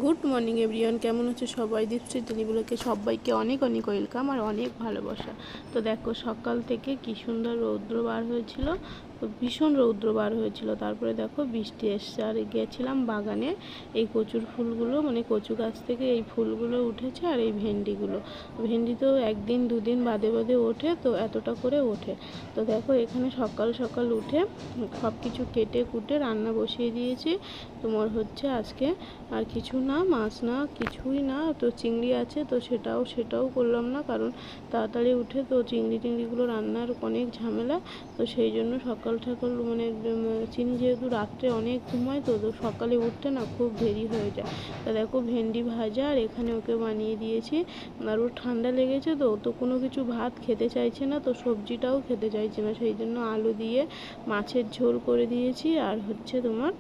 Good morning everyone, কেমন আছো সবাই? দীপশ্রী টেলিগুলোকে সবাইকে অনেক অনেক ওয়েলকাম আর অনেক ভালোবাসা। তো দেখো সকাল থেকে কি সুন্দর রৌদ্র বার হয়েছিল, তো ভীষণ রৌদ্র বার হয়েছিল। তারপরে দেখো বৃষ্টি এসছে আর গিয়েছিলাম বাগানে। এই কচুর ফুলগুলো মানে কচু গাছ থেকে এই ফুলগুলো উঠেছে আর এই ভেন্ডি তো একদিন দুদিন বাদে বাদে ওঠে, তো এতটা করে ওঠে। তো দেখো এখানে সকাল সকাল উঠে সব কিছু কেটে কুটে রান্না বসিয়ে দিয়েছি। তোমার হচ্ছে আজকে আর কিছু না, মাছ না, কিছুই না। তো চিংড়ি আছে, তো সেটাও করলাম না, কারণ তাড়াতাড়ি উঠে তো চিংড়িগুলো রান্নার অনেক ঝামেলা। তো সেই জন্য সকাল সকাল মানে চিনি যেহেতু রাত্রে অনেক ঘুমায়, তো সকালে উঠতে না খুব দেরি হয়ে যায়। তা দেখো ভেন্ডি ভাজা আর এখানে ওকে বানিয়ে দিয়েছি। আর ওর ঠান্ডা লেগেছে, তো কোনো কিছু ভাত খেতে চাইছে না, তো সবজিটাও খেতে চাইছে না। সেই জন্য আলু দিয়ে মাছের ঝোল করে দিয়েছি। আর হচ্ছে তোমার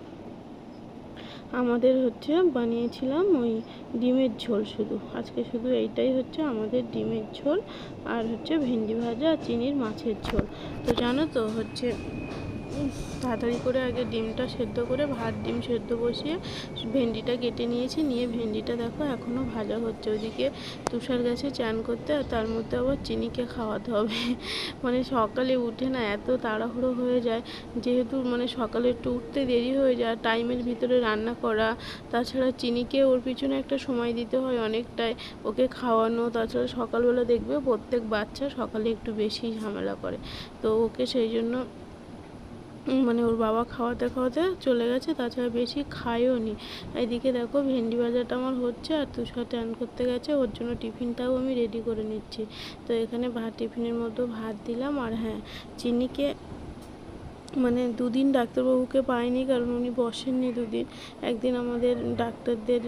আমাদের হচ্ছে বানিয়েছিলাম ওই ডিমের ঝোল, শুধু এইটাই হচ্ছে আমাদের ডিমের ঝোল। আর হচ্ছে ভেন্ডি ভাজা আর চিনির মাছের ঝোল। তো জানো তো হচ্ছে তাড়াতাড়ি করে আগে ডিমটা সেদ্ধ করে ডিম সেদ্ধ বসিয়ে ভেন্ডিটা কেটে নিয়েছি। নিয়ে ভেন্ডিটা দেখো এখনও ভাজা হচ্ছে। ওদিকে তুষার গেছে চান করতে, আর তার মধ্যে আবার চিনিকে খাওয়াতে হবে। মানে সকালে উঠে না এত তাড়াহুড়ো হয়ে যায়, যেহেতু মানে সকালে একটু উঠতে দেরি হয়ে যায়, টাইমের ভিতরে রান্না করা, তাছাড়া চিনিকে ওর পিছনে একটা সময় দিতে হয় অনেকটাই, ওকে খাওয়ানো। তাছাড়া সকালবেলা দেখবে প্রত্যেক বাচ্চা সকালে একটু বেশি ঝামেলা করে, তো ওকে সেই জন্য মানে ওর বাবা খাওয়াতে খাওয়াতে চলে গেছে, তাছাড়া বেশি খায়ও নি। এদিকে দেখো ভেন্ডি ভাজাটা আমার হচ্ছে, আর তুষার চান করতে গেছে, ওর জন্য টিফিনটাও আমি রেডি করে নিচ্ছি। তো এখানে টিফিনের মতো ভাত দিলাম। আর হ্যাঁ, চিনিকে মানে দুদিন ডাক্তারবাবুকে পাইনি, কারণ উনি বসেননি দুদিন। একদিন আমাদের ডাক্তারদের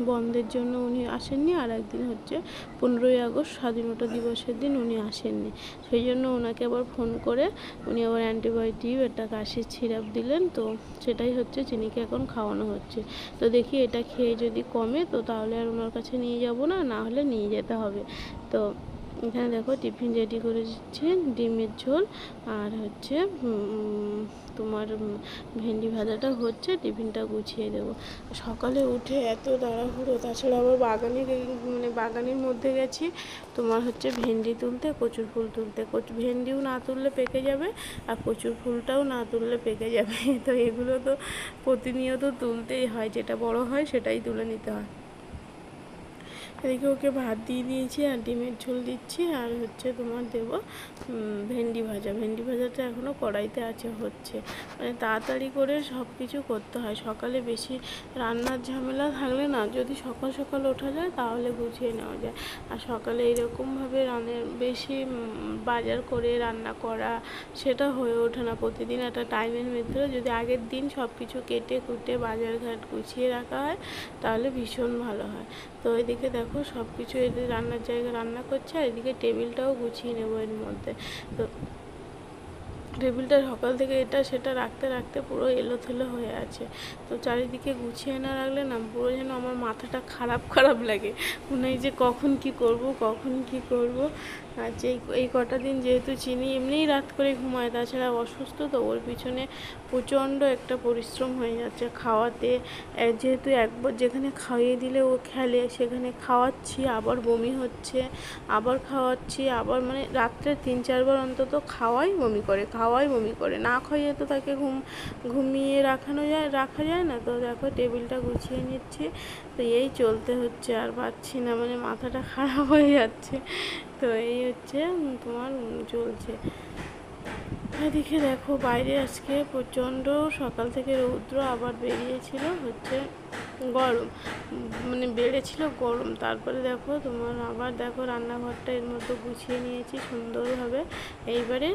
বন্ধের জন্য উনি আসেননি, আর একদিন হচ্ছে 15ই আগস্ট স্বাধীনতা দিবসের দিন উনি আসেননি। সেই জন্য ওনাকে আবার ফোন করে উনি আবার অ্যান্টিবায়োটিক একটা কাশির সিরাপ দিলেন। তো সেটাই হচ্ছে চিনিকে এখন খাওয়ানো হচ্ছে। তো দেখি এটা খেয়ে যদি কমে তো তাহলে আর ওনার কাছে নিয়ে যাব না, না হলে নিয়ে যেতে হবে। তো এখানে দেখো টিফিন রেডি করে দিচ্ছি, ডিমের ঝোল আর হচ্ছে তোমার ভেন্ডি ভাজাটা হচ্ছে, টিফিনটা গুছিয়ে দেবো। সকালে উঠে এত তাড়াহুড়ো, তাছাড়া আবার বাগানের মধ্যে গেছি তোমার হচ্ছে ভেন্ডি তুলতে, কচুর ফুল তুলতে। ভেন্ডিও না তুললে পেকে যাবে, আর কচুর ফুলটাও না তুললে পেকে যাবে। তো এগুলো তো প্রতিনিয়ত তুলতেই হয়, যেটা বড় হয় সেটাই তুলে নিতে হয়। এদিকে ওকে ভাত দিয়ে দিয়েছি আর ডিমের ঝোল দিচ্ছি। আর হচ্ছে তোমার দেবো ভেন্ডি ভাজাটা এখনও কড়াইতে আছে, হচ্ছে। মানে তাড়াতাড়ি করে সব কিছু করতে হয়। সকালে বেশি রান্নার ঝামেলা থাকলে না, যদি সকাল সকাল ওঠা যায় তাহলে গুছিয়ে নেওয়া যায়। আর সকালে এরকমভাবে বেশি বাজার করে রান্না করা সেটা হয়ে ওঠে না প্রতিদিন। একটা টাইমের ভিতরে যদি আগের দিন সব কিছু কেটে কুটে বাজারঘাট গুছিয়ে রাখা হয় তাহলে ভীষণ ভালো হয়। তো এদিকে দেখো সব কিছু এদিকে রান্নার জায়গায় রান্না করছে, আর এদিকে টেবিলটাও গুছিয়ে নেবো এর মধ্যে। তো টেবিলটা সকাল থেকে এটা সেটা রাখতে রাখতে পুরো এলোথেলো হয়ে আছে। তো চারিদিকে গুছিয়ে না রাখলে না পুরো যেন আমার মাথাটা খারাপ লাগে, মনে হয় যে কখন কি করব। আর এই কটা দিন যেহেতু চিনি এমনিই রাত করে ঘুমায়, তাছাড়া অসুস্থ, তো ওর পিছনে প্রচণ্ড একটা পরিশ্রম হয়ে যাচ্ছে খাওয়াতে। যেহেতু একবার যেখানে খাইয়ে দিলে ও খেলে, সেখানে খাওয়াচ্ছি, আবার বমি হচ্ছে, আবার খাওয়াচ্ছি, আবার মানে রাত্রে 3-4 বার অন্তত খাওয়াই বমি করে। না খাইয়ে তো তাকে ঘুমিয়ে রাখা যায় না। তো দেখো টেবিলটা গুছিয়ে নিচ্ছি। তো এই চলতে হচ্ছে, আর পারছি না, মানে মাথাটা খারাপ হয়ে যাচ্ছে। তো এই হচ্ছে তোমার চলছে। এদিকে দেখো বাইরে আজকে প্রচণ্ড সকাল থেকে রৌদ্র, আবার বেরিয়েছিল হচ্ছে গরম, মানে বেড়েছিল গরম। তারপরে দেখো তোমার আবার দেখো রান্নাঘরটা এর মতো গুছিয়ে নিয়েছি সুন্দরভাবে। এইবারে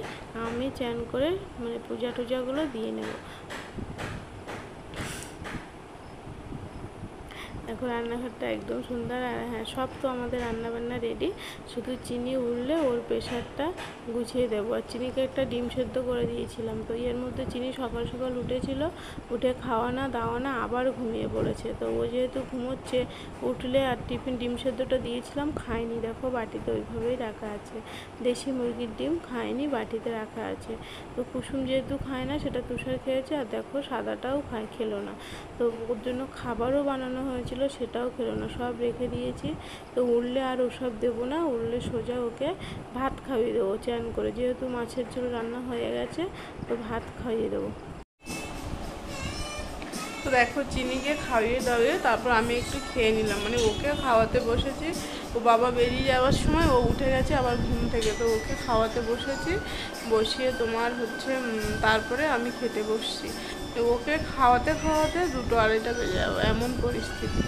আমি চান করে মানে পূজাগুলো দিয়ে নেব। দেখো রান্নাঘরটা একদম সুন্দর। আর হ্যাঁ, সব তো আমাদের রান্নাবান্না রেডি, শুধু চিনি উঠলে ওর প্রেশারটা গুছিয়ে দেবো। আর চিনিকে একটা ডিম সেদ্ধ করে দিয়েছিলাম, তো এর মধ্যে চিনি সকাল সকাল উঠেছিল, উঠে খাওয়া না দাওয়া না আবার ঘুমিয়ে পড়েছে। তো ও যেহেতু ঘুমোচ্ছে, উঠলে আর ডিম সেদ্ধটা দিয়েছিলাম খায়নি, দেখো বাটিতে ওইভাবেই রাখা আছে। দেশি মুরগির ডিম খায়নি, বাটিতে রাখা আছে। তো কুসুম যেহেতু খায় না, সেটা তুষার খেয়েছে। আর দেখো সাদাটাও খেলো না, তো ওর জন্য খাবারও বানানো হয়েছিল, ছিল সেটাও খেলো না, সব রেখে দিয়েছি। তো উঠলে আর ওসব দেবো না, উঠলে সোজা ওকে ভাত খাইয়ে দেবো চ্যান করে, যেহেতু মাছের ঝোল রান্না হয়ে গেছে তো ভাত খাইয়ে দেবো। তো দেখো চিনিকে খাইয়ে দাওয়ে তারপর আমি একটু খেয়ে নিলাম, মানে ওকে খাওয়াতে বসেছি। ও বাবা বেরিয়ে যাওয়ার সময় ও উঠে গেছে আবার ঘুম থেকে, তো ওকে খাওয়াতে বসেছি, বসিয়ে তোমার হচ্ছে তারপরে আমি খেতে বসছি। তো ওকে খাওয়াতে খাওয়াতে 2টো 2:30 বেজে যাবে এমন পরিস্থিতি।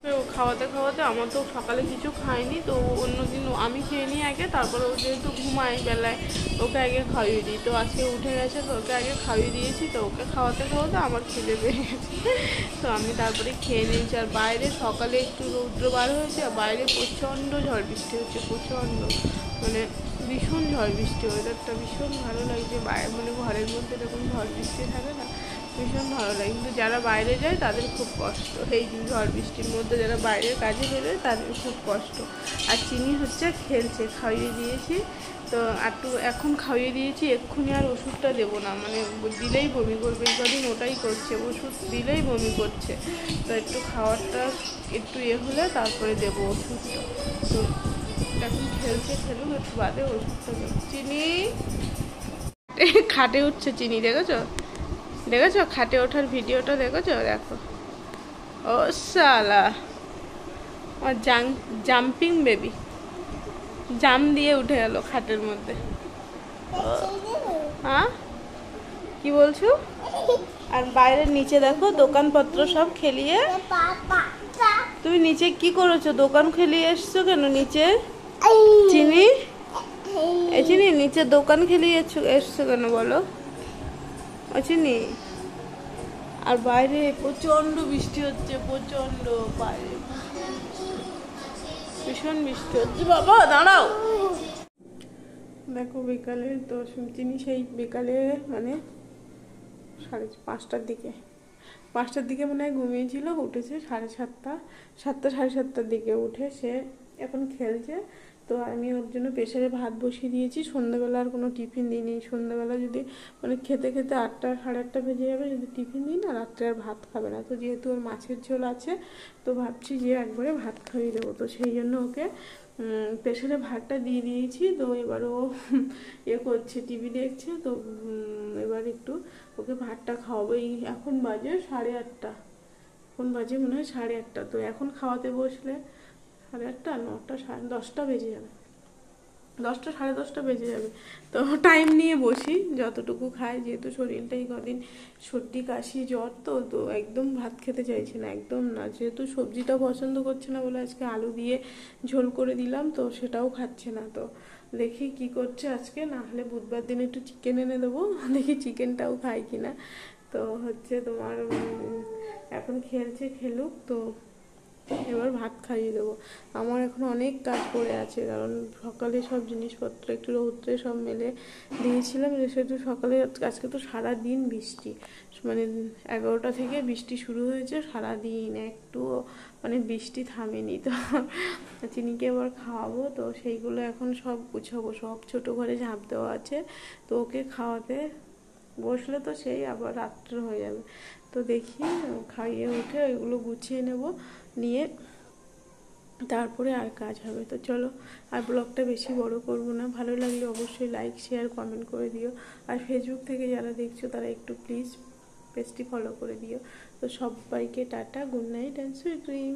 ও খাওয়াতে খাওয়াতে আমার তো সকালে কিছু খায়নি, তো অন্যদিন আমি খেয়ে নিই আগে, তারপরে ও যেহেতু ঘুমায় বেলায় ওকে আগে খাইয়ে দিই। তো আজকে উঠে গেছে তো ওকে আগে খাইয়ে দিয়েছি, তো ওকে খাওয়াতে খাওয়াতে আমার খিদে পেয়ে গেছে, তো আমি তারপরে খেয়ে নিয়েছি। আর বাইরে সকালে একটু রৌদ্র বার হয়েছে, আর বাইরে প্রচণ্ড ঝড় বৃষ্টি হচ্ছে, প্রচণ্ড মানে ভীষণ ঝড় বৃষ্টি। ওয়েদারটা ভীষণ ভালো লাগছে, বাইরে মানে ঘরের মধ্যে এরকম ঝড় বৃষ্টি থাকে না, ভীষণ ভালো লাগে। কিন্তু যারা বাইরে যায় তাদের খুব কষ্ট, এই ঝড় বৃষ্টির মধ্যে যারা বাইরের কাজে বেরোয় তাদের খুব কষ্ট। আর চিনি হচ্ছে খেলছে, খাইয়ে দিয়েছি তো একটু এখন খাইয়ে দিয়েছি, এক্ষুনি আর ওষুধটা দেবো না, মানে দিলেই বমি করবে, কদিন ওটাই করছে, ওষুধ দিলেই বমি করছে। তো একটু খাওয়ারটা একটু হলে তারপরে দেবো ওষুধটা। তো এখন খেলছে, খেলুক, একটু বাদে ওষুধটা দেবো। চিনি খাটে উঠছে, চিনি দেখেছো দেখেছো খাটে ওঠার ভিডিওটা দেখেছো? দেখো ও শালা আমার জাম্পিং বেবি জাম দিয়ে উঠে গেল খাটের মধ্যে। হ্যাঁ কি বলছো? আর বাইরের নিচে দেখো দোকানপত্র সব খেলিয়ে। তুমি নিচে কি করেছো? দোকান খেলিয়ে এসছো কেন নিচে? চিনি চিনি নিচে দোকান খেলিয়ে এসছো কেন বলো? চিনি আর বাইরে প্রচন্ড বৃষ্টি হচ্ছে, প্রচন্ড বাইরে ভীষণ বৃষ্টি হচ্ছে। বাবা দাঁড়াও, দেখো বিকালে তো চিনি সেই বিকালে মানে 5:30টার দিকে, 5টার দিকে মনে হয় ঘুমিয়েছিল, উঠেছে 7:30, 7টা 7:30টার দিকে উঠে সে এখন খেলছে। তো আমি ওর জন্য প্রেসারে ভাত বসিয়ে দিয়েছি, সন্ধ্যাবেলা আর কোনো টিফিন দিইনি। সন্ধ্যাবেলা যদি মানে খেতে খেতে 8টা 8:30 বেজে যাবে, যদি টিফিন দিই না রাত্রে আর ভাত খাবে না। তো যেহেতু ওর মাছের ঝোল আছে তো ভাবছি যে একবারে ভাত খাইয়ে দেবো, তো সেই জন্য ওকে প্রেসারে ভাতটা দিয়ে দিয়েছি। তো এবার ও করছে, টিভি দেখছে, তো এবার একটু ওকে ভাতটা খাওয়াবো। এখন বাজে 8:30, এখন বাজে মনে হয় 8:30। তো এখন খাওয়াতে বসলে 8:30, 9টা, 10টা বেজে যাবে, 10টা 10:30 বেজে যাবে। তো টাইম নিয়ে বসি, যতটুকু খাই, যেহেতু শরীরটাই কদিন সর্দি কাশি জ্বর, তো একদম ভাত খেতে চাইছে না, একদম না। যেহেতু সবজিটা পছন্দ করছে না বলে আজকে আলু দিয়ে ঝোল করে দিলাম, তো সেটাও খাচ্ছে না। তো দেখি কি করছে আজকে, না হলে বুধবার দিন একটু চিকেন এনে দেবো, দেখি চিকেনটাও খাই কিনা। তো হচ্ছে তোমার এখন খেলছে, খেলুক, তো এবার ভাত খাইয়ে দেবো। আমার এখন অনেক কাজ পড়ে আছে, কারণ সকালে সব জিনিসপত্র একটু রৌদ্রে সব মেলে দিয়েছিলাম, সেহেতু সকালে আজকে তো সারাদিন বৃষ্টি, মানে 11টা থেকে বৃষ্টি শুরু হয়েছে, সারাদিন একটু মানে বৃষ্টি থামেনি। তো চিনিকে এবার খাওয়াবো, তো সেইগুলো এখন সব গুছাবো, সব ছোটো ঘরে ঝাঁপ দেওয়া আছে, তো ওকে খাওয়াতে বসলে তো সেই আবার রাত্র হয়ে যাবে। তো দেখি খাইয়ে উঠে ওইগুলো গুছিয়ে নেব, নিয়ে তারপরে আর কাজ হবে। তো চলো আর ব্লগটা বেশি বড় করব না, ভালো লাগলে অবশ্যই লাইক শেয়ার কমেন্ট করে দিও। আর ফেসবুক থেকে যারা দেখছো তারা একটু প্লিজ পেজটি ফলো করে দিও। তো সবাইকে tata, good night and sweet dream.